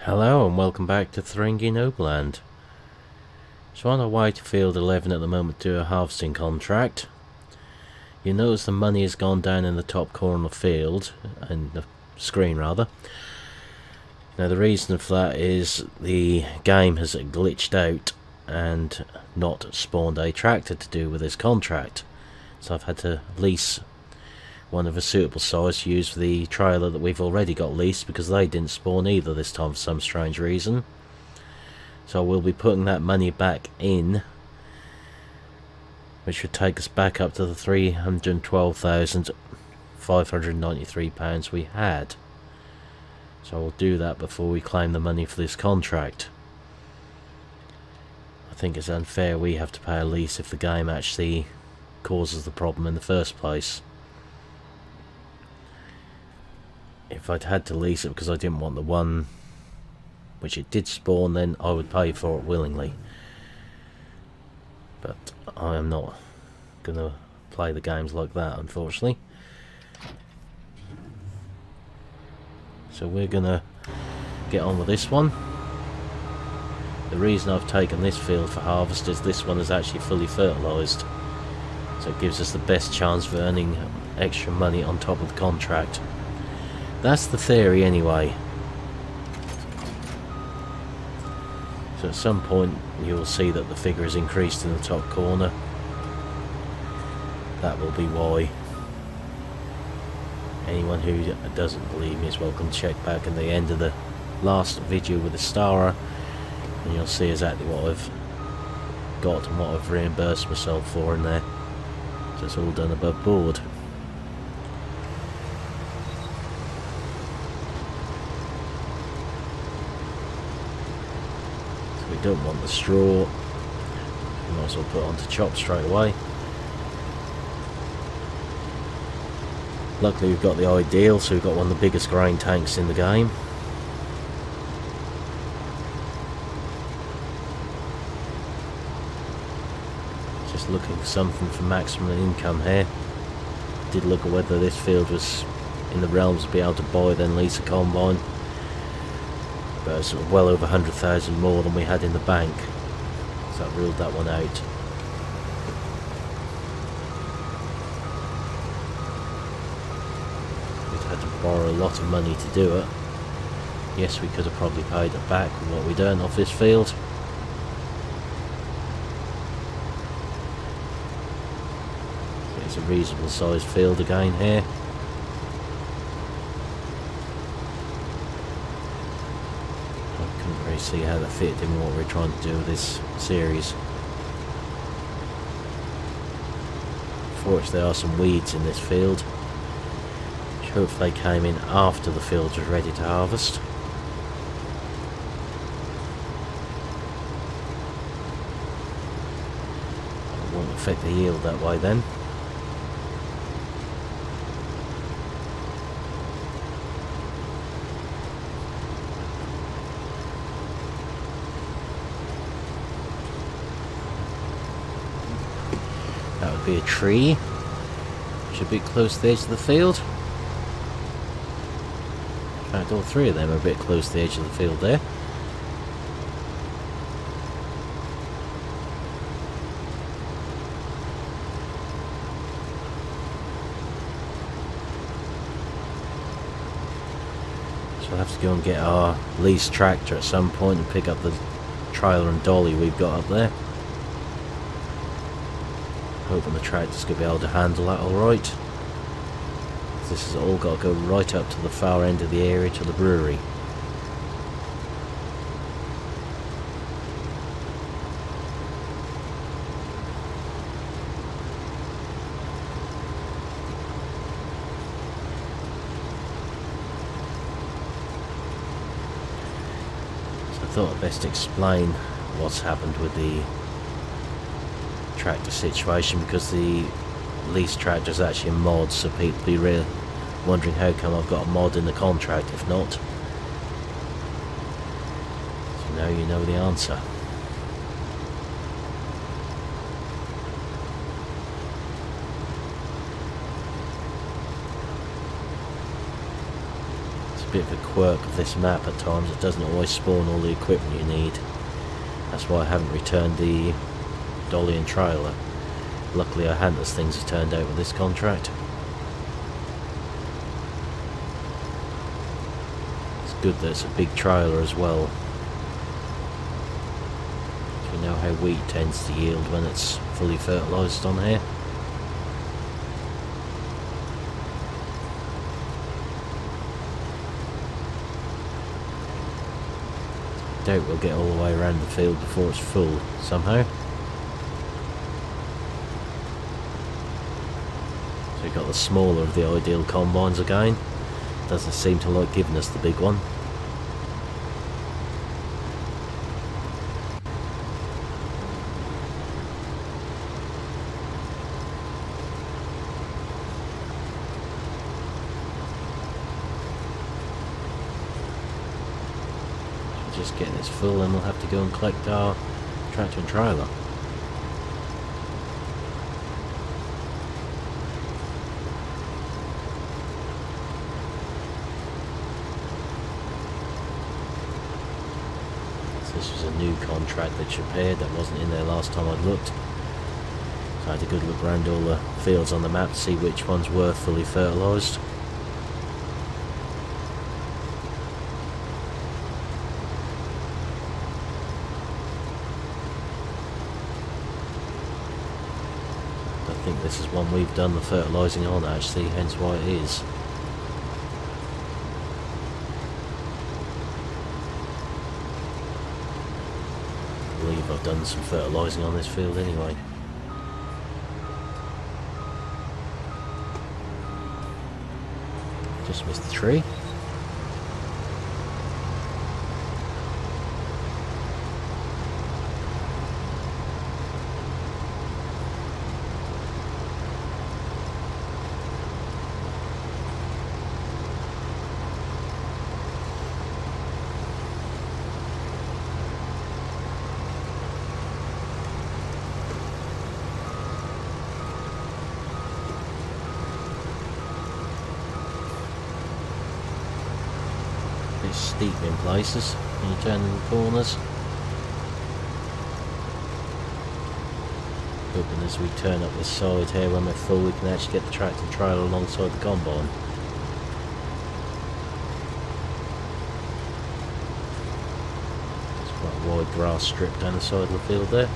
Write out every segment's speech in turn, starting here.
Hello and welcome back to Thuringian Oberland. So on our way to Field 11 at the moment to do a harvesting contract. You notice the money has gone down in the top corner of the field, and the screen rather. Now the reason for that is the game has glitched out and not spawned a tractor to do with this contract. So I've had to lease one of a suitable size to use for the trailer that we've already got leased, because they didn't spawn either this time for some strange reason. So we'll be putting that money back in, which should take us back up to the £312,593 we had. So we'll do that before we claim the money for this contract. I think it's unfair we have to pay a lease if the game actually causes the problem in the first place. If I'd had to lease it because I didn't want the one which it did spawn, then I would pay for it willingly. But I am not going to play the games like that, unfortunately. So we're going to get on with this one. The reason I've taken this field for harvest is this one is actually fully fertilised. So it gives us the best chance of earning extra money on top of the contract. That's the theory anyway. So at some point you'll see that the figure is increased in the top corner. That will be why. Anyone who doesn't believe me is welcome to check back at the end of the last video with the Stara, and you'll see exactly what I've got and what I've reimbursed myself for in there. So it's all done above board. We don't want the straw, we might as well put it onto chop straight away. Luckily we've got the ideal, so we've got one of the biggest grain tanks in the game. Just looking for something for maximum income here. Did look at whether this field was in the realms to be able to buy then lease a combine. But it's well over 100,000 more than we had in the bank, so that ruled that one out. We'd had to borrow a lot of money to do it. Yes, we could have probably paid it back with what we'd earned off this field. It's a reasonable sized field again here. See how that fit in what we're trying to do with this series. Fortunately there are some weeds in this field, which hopefully came in after the field was ready to harvest. It won't affect the yield that way then. That would be a tree. Should be close to the edge of the field. In fact, all three of them are a bit close to the edge of the field there. So we'll have to go and get our leased tractor at some point and pick up the trailer and dolly we've got up there. Hoping the tractor's going to be able to handle that alright. This has all got to go right up to the far end of the area to the brewery. So I thought I'd best explain what's happened with the tractor situation, because the lease tractor is actually a mod, so people be wondering how come I've got a mod in the contract if not. So now you know the answer. bit of a quirk of this map at times. It doesn't always spawn all the equipment you need. That's why I haven't returned the dolly and trailer. Luckily I hadn't, as things have turned out with this contract. It's good that it's a big trailer as well. We know how wheat tends to yield when it's fully fertilised on here. Doubt we'll get all the way around the field before it's full somehow. So we've got the smaller of the ideal combines again. Doesn't seem to like giving us the big one. Just getting this full, and we'll have to go and collect our tractor and trailer. So this was a new contract that appeared that wasn't in there last time I'd looked. So I had a good look around all the fields on the map to see which ones were fully fertilised. I think this is one we've done the fertilising on actually, hence why it is. I believe I've done some fertilising on this field anyway. Just missed the tree. Steep in places when you turn in the corners. Hoping as we turn up this side here when we're full we can actually get the tractor and trailer alongside the combine. There's quite a wide grass strip down the side of the field there.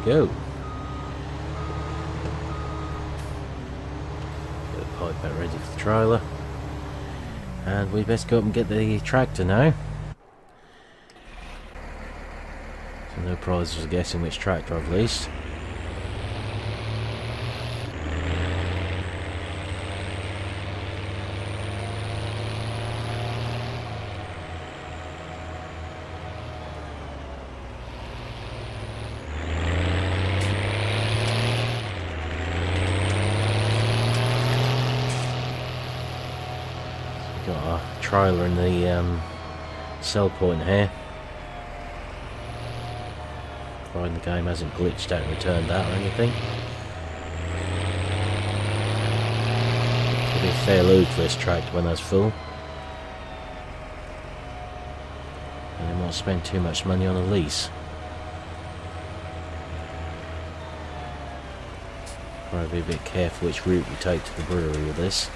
Go. Get the pipe back ready for the trailer. And we best go up and get the tractor now. So no prizes for guessing which tractor I've leased. Got our trailer in the sell point here. Providing the game hasn't glitched out and returned that or anything. It'll be a fair load for this tractor when that's full. And I might spend too much money on a lease. Probably be a bit careful which route we take to the brewery with this.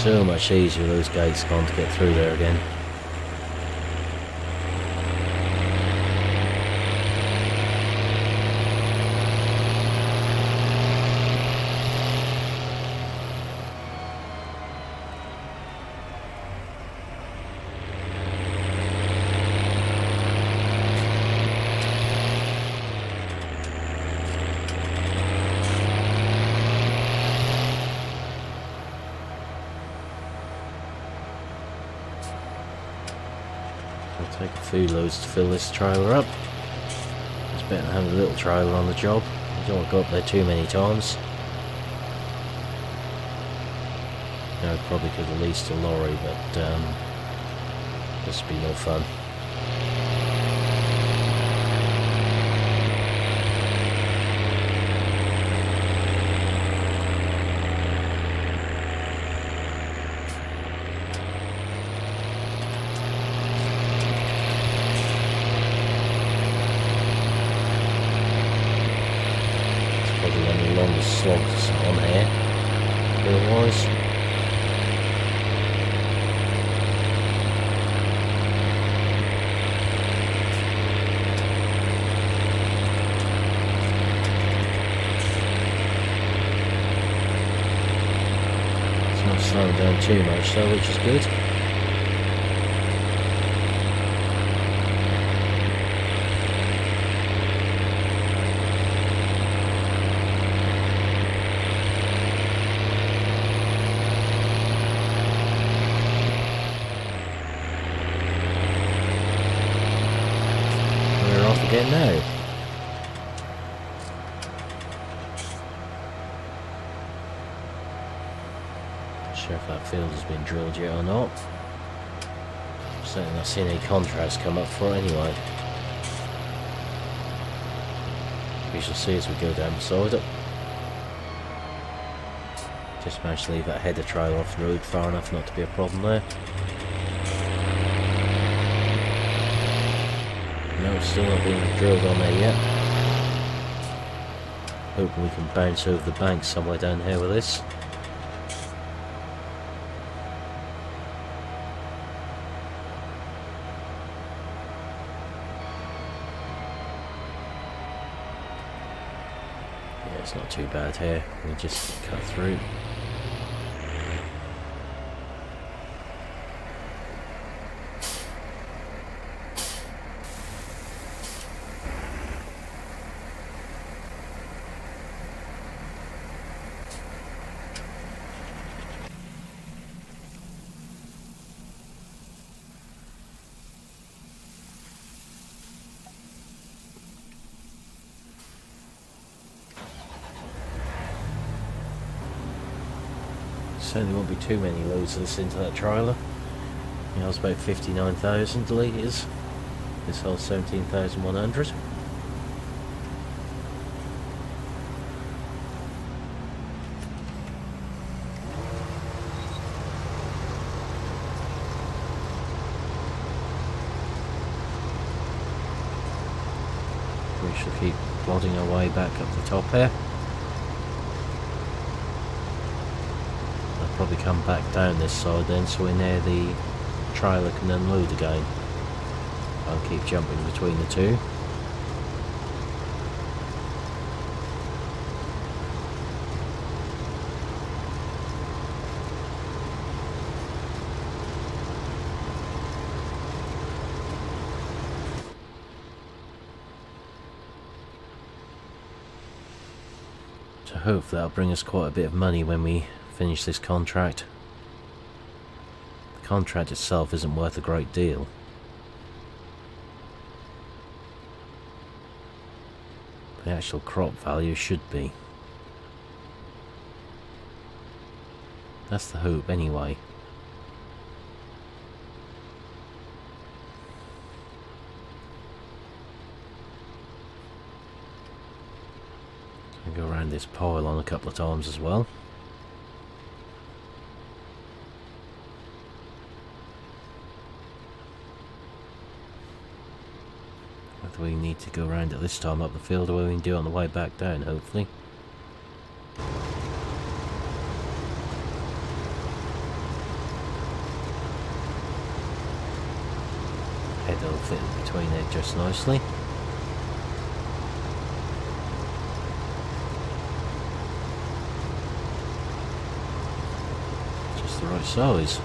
So much easier those gates gone to get through there again. It'll take a few loads to fill this trailer up. It's better than having a little trailer on the job. You don't want to go up there too many times. I probably could have leased a lorry, but this would be no fun. It's probably one of the longest slogs on here, hill-wise. Slowing down too much though, which is good. We're off again now. Sure if that field has been drilled yet or not. Certainly not seen any contracts come up for it anyway. We shall see as we go down beside it. Just managed to leave that header trailer off the road far enough not to be a problem there. No, it's still not being drilled on there yet. Hoping we can bounce over the bank somewhere down here with this. It's not too bad here, we just cut through. Certainly won't be too many loads of this into that trailer. You know, it's about 59,000 litres. This holds 17,100. We shall keep plodding our way back up the top here. Probably come back down this side then, so we're near the trailer can unload again. I'll keep jumping between the two. So hopefully that'll bring us quite a bit of money when we finish this contract. The contract itself isn't worth a great deal. The actual crop value should be. That's the hope anyway. So go around this pylon a couple of times as well. We need to go around at this time up the field, or we can do it on the way back down, hopefully. Head will fit between it just nicely. Just the right size.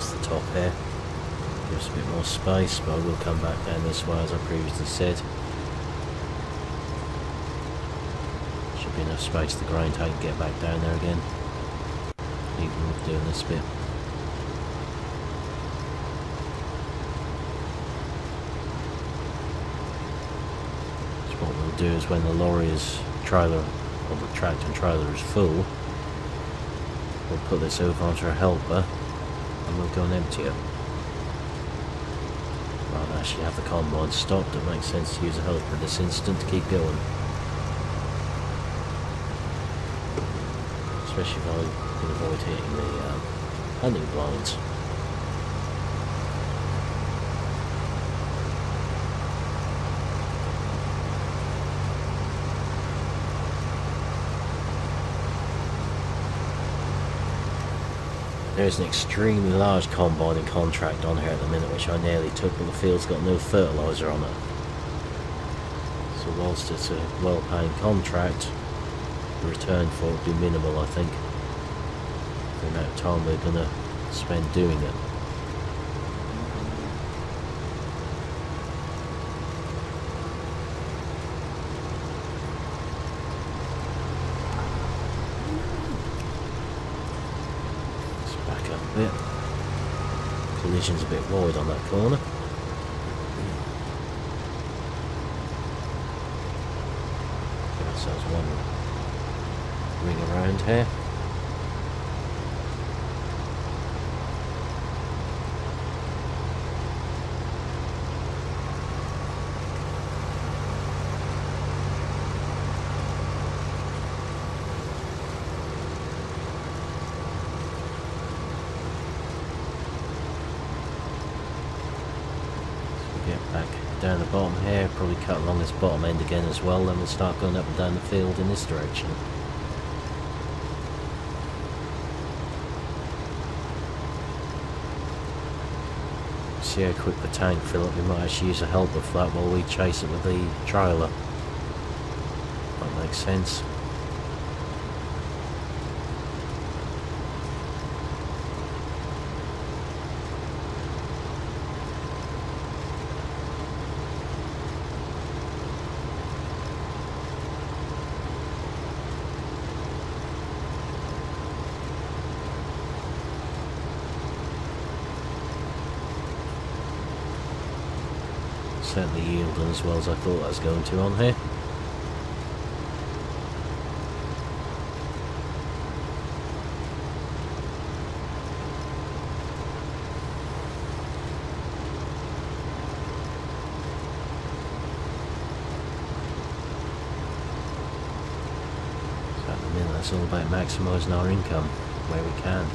across the top here. Gives a bit more space, but I will come back down this way as I previously said. Should be enough space the grain tank can get back down there again, even with doing this bit. So what we'll do is when the lorry's trailer, or the tractor and trailer is full, we'll put this over onto a helper and we'll go and empty it. Rather than actually have the combine stopped, it makes sense to use a helper in this instant to keep going. Especially if I can avoid hitting the landing blinds. There is an extremely large combining contract on here at the minute, which I nearly took, but the field's got no fertiliser on it. So whilst it's a well-paying contract, the return for it will be minimal, I think. The amount of time we're going to spend doing it. Bit. Collision's a bit wide on that corner. Give ourselves one ring around here. Back down the bottom here, probably cut along this bottom end again as well, then we'll start going up and down the field in this direction. See how quick the tank fill up, we might actually use a helper for that while we chase it with the trailer. That makes sense. Certainly yielding as well as I thought I was going to on here. So at the minute that's all about maximising our income where we can.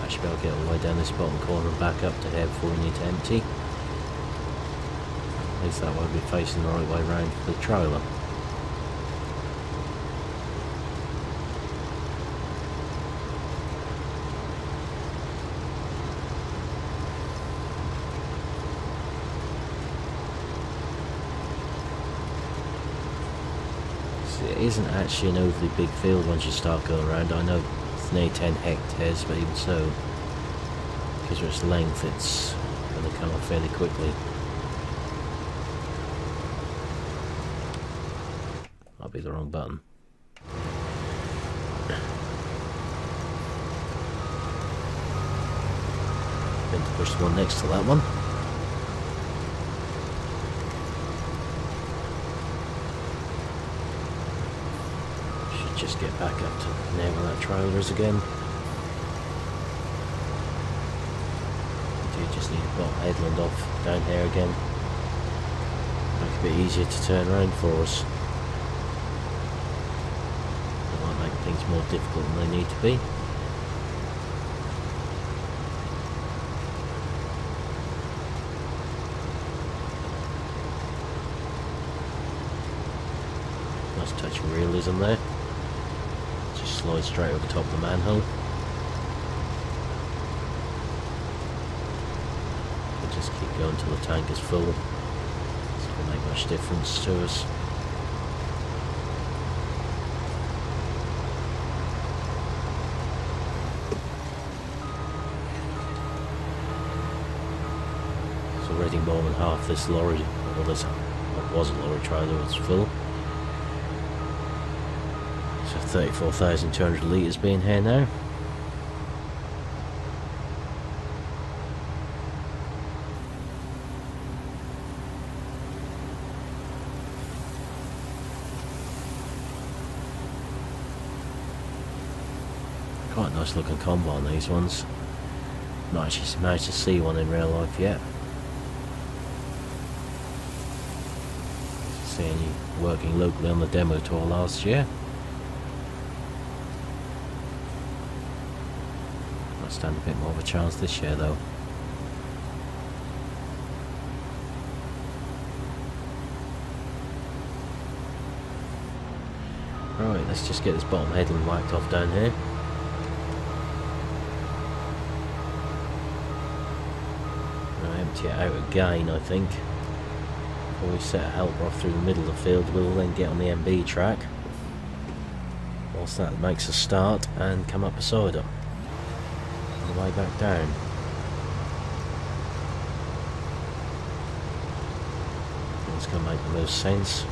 Should be able to get all the way down this bottom corner and back up to here before we need to empty. At least that way we'll be facing the right way round for the trailer. See, it isn't actually an overly big field once you start going around. I know near 10 hectares, but even so, because of its length, it's going to come off fairly quickly. Might be the wrong button. Going to push the one next to that one. Just get back up to near where that trailer is again. We do just need to put headland off down here again. Make it a bit easier to turn around for us. It might make things more difficult than they need to be. Nice touch of realism there. Slide straight over top of the manhole. We'll just keep going until the tank is full. It's not going to make much difference to us. getting more than half this lorry, or this, what was a lorry trailer, was full. So 34,200 litres being here now. Quite a nice looking combine, these ones. Not actually managed to see one in real life yet. Seeing you working locally on the demo tour last year. Might stand a bit more of a chance this year though. Right, let's just get this bottom headland whacked off down here. Empty it out again, I think. Before we set a helper off through the middle of the field, we'll then get on the MB track. Whilst that makes a start and come up beside them. On the way back down. It's going to make the most sense.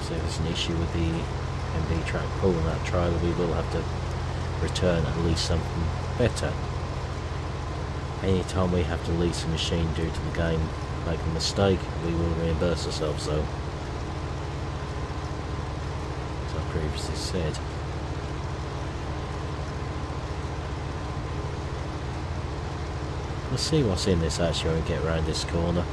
So if there's an issue with the MB track pulling that trailer, we will have to return at least something better. Anytime we have to lease a machine due to the game making a mistake, we will reimburse ourselves though, as I previously said. We'll see what's in this actually when we get around this corner.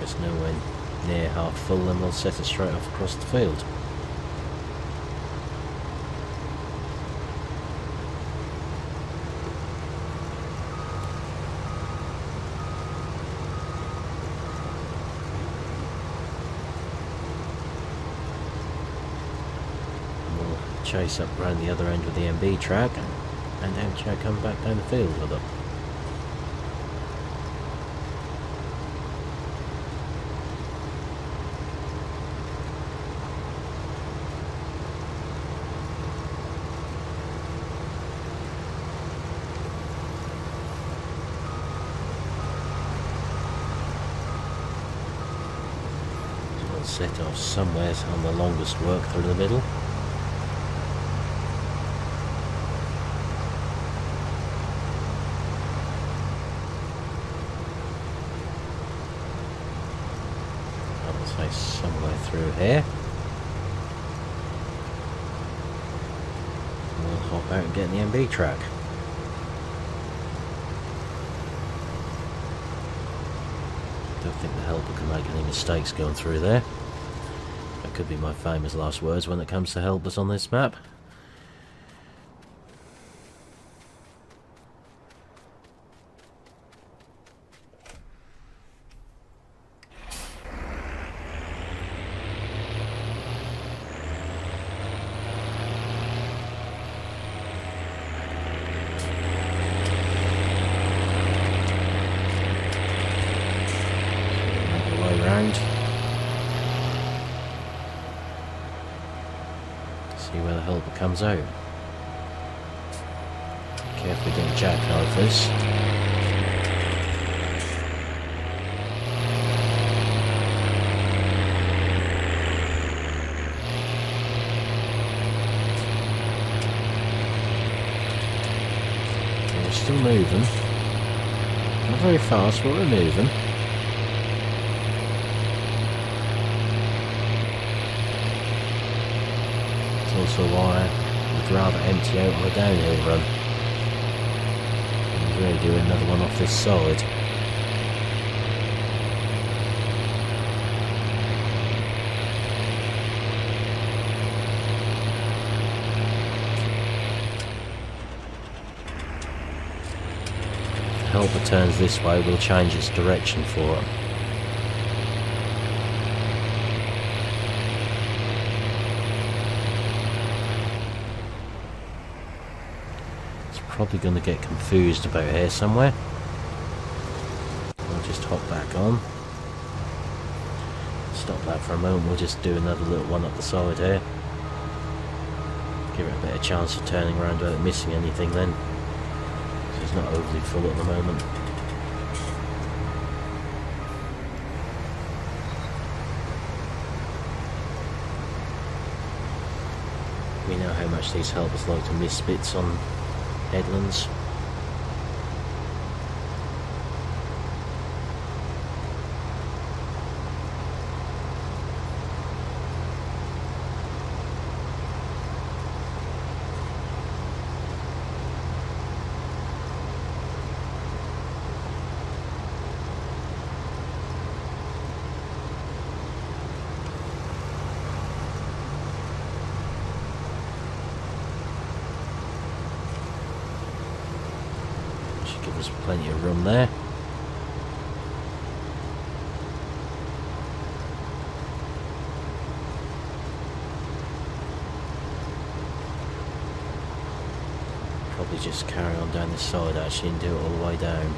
It's nowhere near half full, then we'll set it straight off across the field. And we'll chase up round the other end with the MB track and then come back down the field with it. Set off somewhere on the longest work through the middle. I would say somewhere through here. We'll hop out and get in the MB track. Don't think the helper can make any mistakes going through there. That could be my famous last words when it comes to helpers on this map. Make our way round. See where the helper comes out. Carefully don't jackknife this. We're still moving. Not very fast, but we're moving. Also why I'd rather empty out on a downhill run and really do another one off this side. If the helper turns this way, we'll change its direction for it. Probably going to get confused about here somewhere. I'll just hop back on. Stop that for a moment, we'll just do another little one up the side here. Give it a better chance of turning around without missing anything then. So it's not overly full at the moment. We know how much these helpers like to miss bits on headlands. There's plenty of room there. Probably just carry on down this side actually and do it all the way down.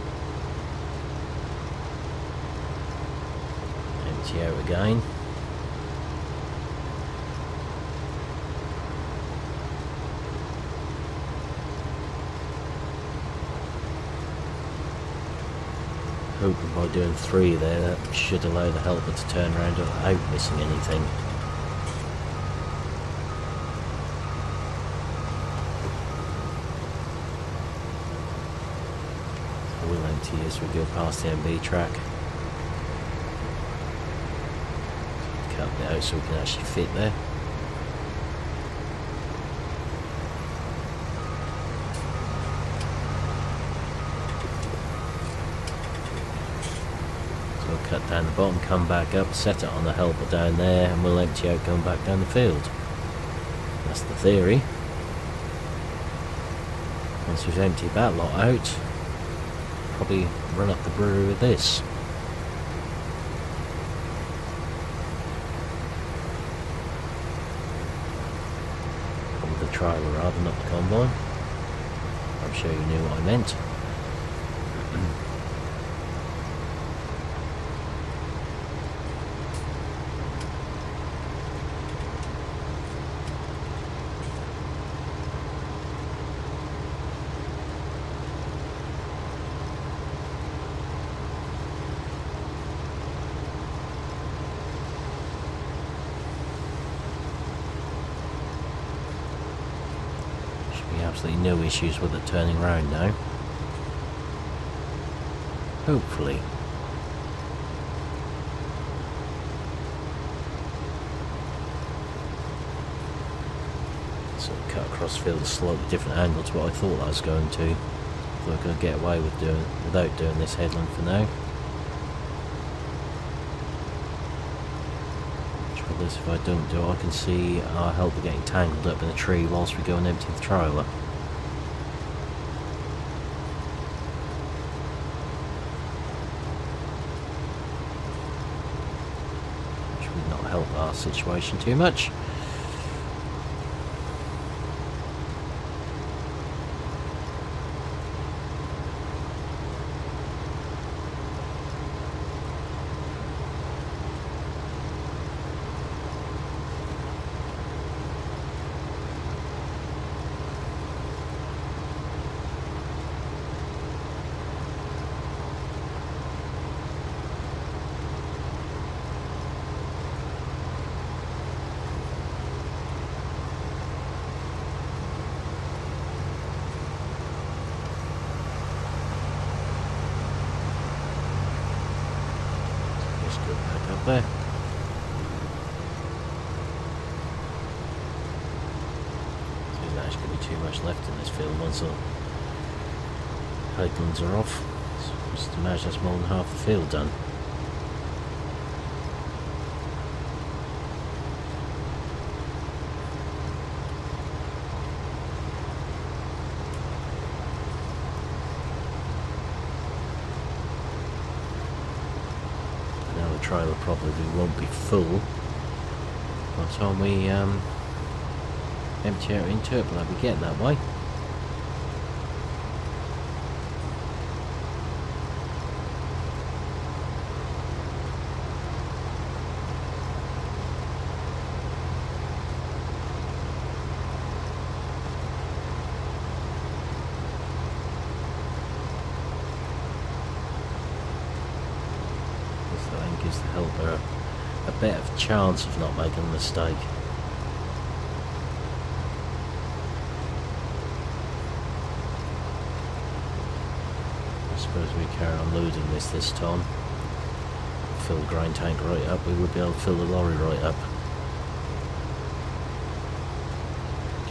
Empty out again. Hoping by doing 3 there, that should allow the helper to turn around without missing anything. We'll empty as we go past the MB track. Cut it out so we can actually fit there. Cut down the bottom, come back up, set it on the helper down there, and we'll empty out going back down the field. That's the theory. Once we've emptied that lot out, probably run up the brewery with this. With the trailer rather, not the combine. I'm sure you knew what I meant. Absolutely no issues with it turning around now. Hopefully. So cut across the field at a slightly different angle to what I thought I was going to. Thought I was going to get away with without doing this headland for now. Trouble is, if I don't do it, I can see our helper getting tangled up in a tree whilst we go and empty the trailer. Help our situation too much. There. There's actually going to be too much left in this field once the headlands are off. So just imagine that's more than half the field done. Trailer probably won't be full by the time we empty out into it, but I'll be getting that way. gives the helper a better chance of not making a mistake. I suppose we carry on loading this time. Fill the grain tank right up, we would be able to fill the lorry right up.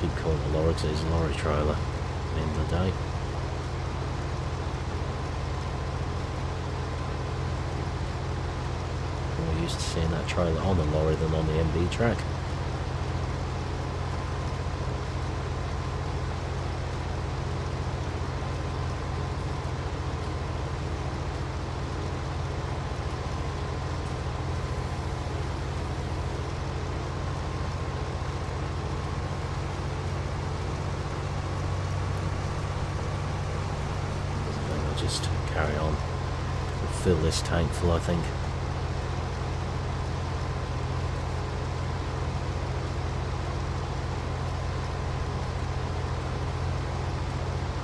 Keep calling it a lorry because it is a lorry trailer at the end of the day. We're used to seeing that trailer on the lorry than on the MB track. Just carry on. We'll fill this tank full, I think.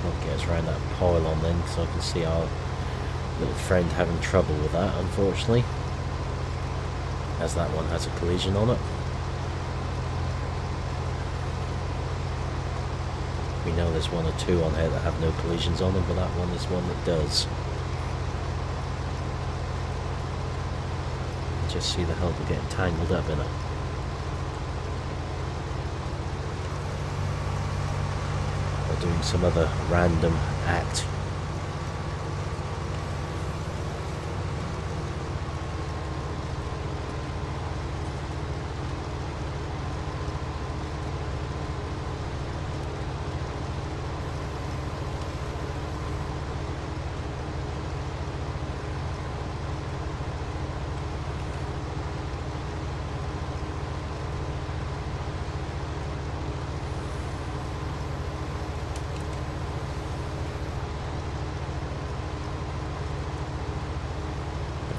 I'll get us around that pylon then, so I can see our little friend having trouble with that, unfortunately, as that one has a collision on it. We know there's one or two on here that have no collisions on them, but that one is one that does. Just see the helper getting tangled up in it. Or doing some other random act.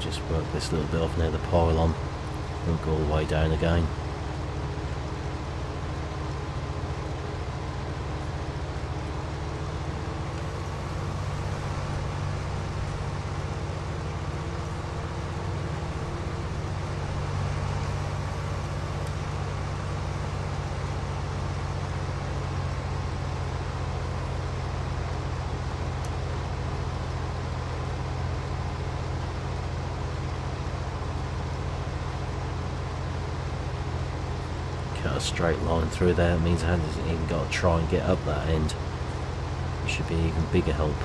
Just work this little bit off near the pylon, won't go all the way down again. Cut a straight line through there, it means I haven't even got to try and get up that end. It should be even bigger help.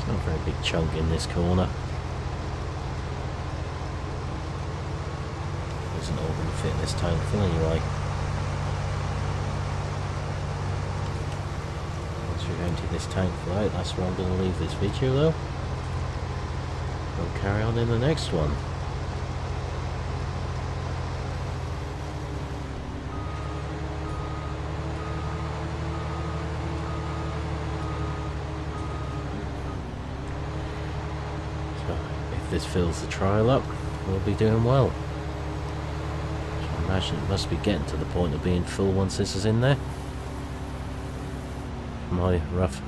Not a very big chunk in this corner. Isn't all going to fit in this tank full anyway. Once we've emptied this tank full out, that's where I'm going to leave this video though. We'll carry on in the next one. If this fills the trial up, we'll be doing well. So I imagine it must be getting to the point of being full once this is in there. My rough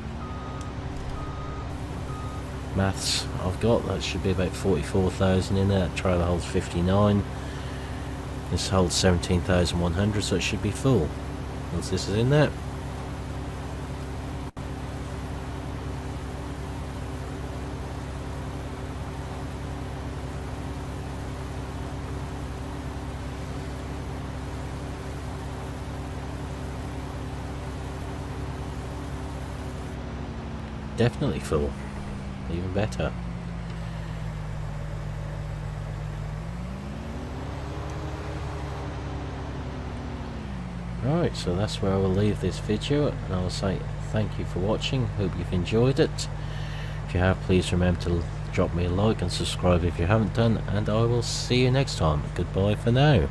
maths I've got, that should be about 44,000 in there. That trailer holds 59. This holds 17,100, so it should be full once this is in there. Definitely full. Even better. Right, so that's where I will leave this video, and I will say thank you for watching. Hope you've enjoyed it. If you have, please remember to drop me a like and subscribe if you haven't done, and I will see you next time. Goodbye for now.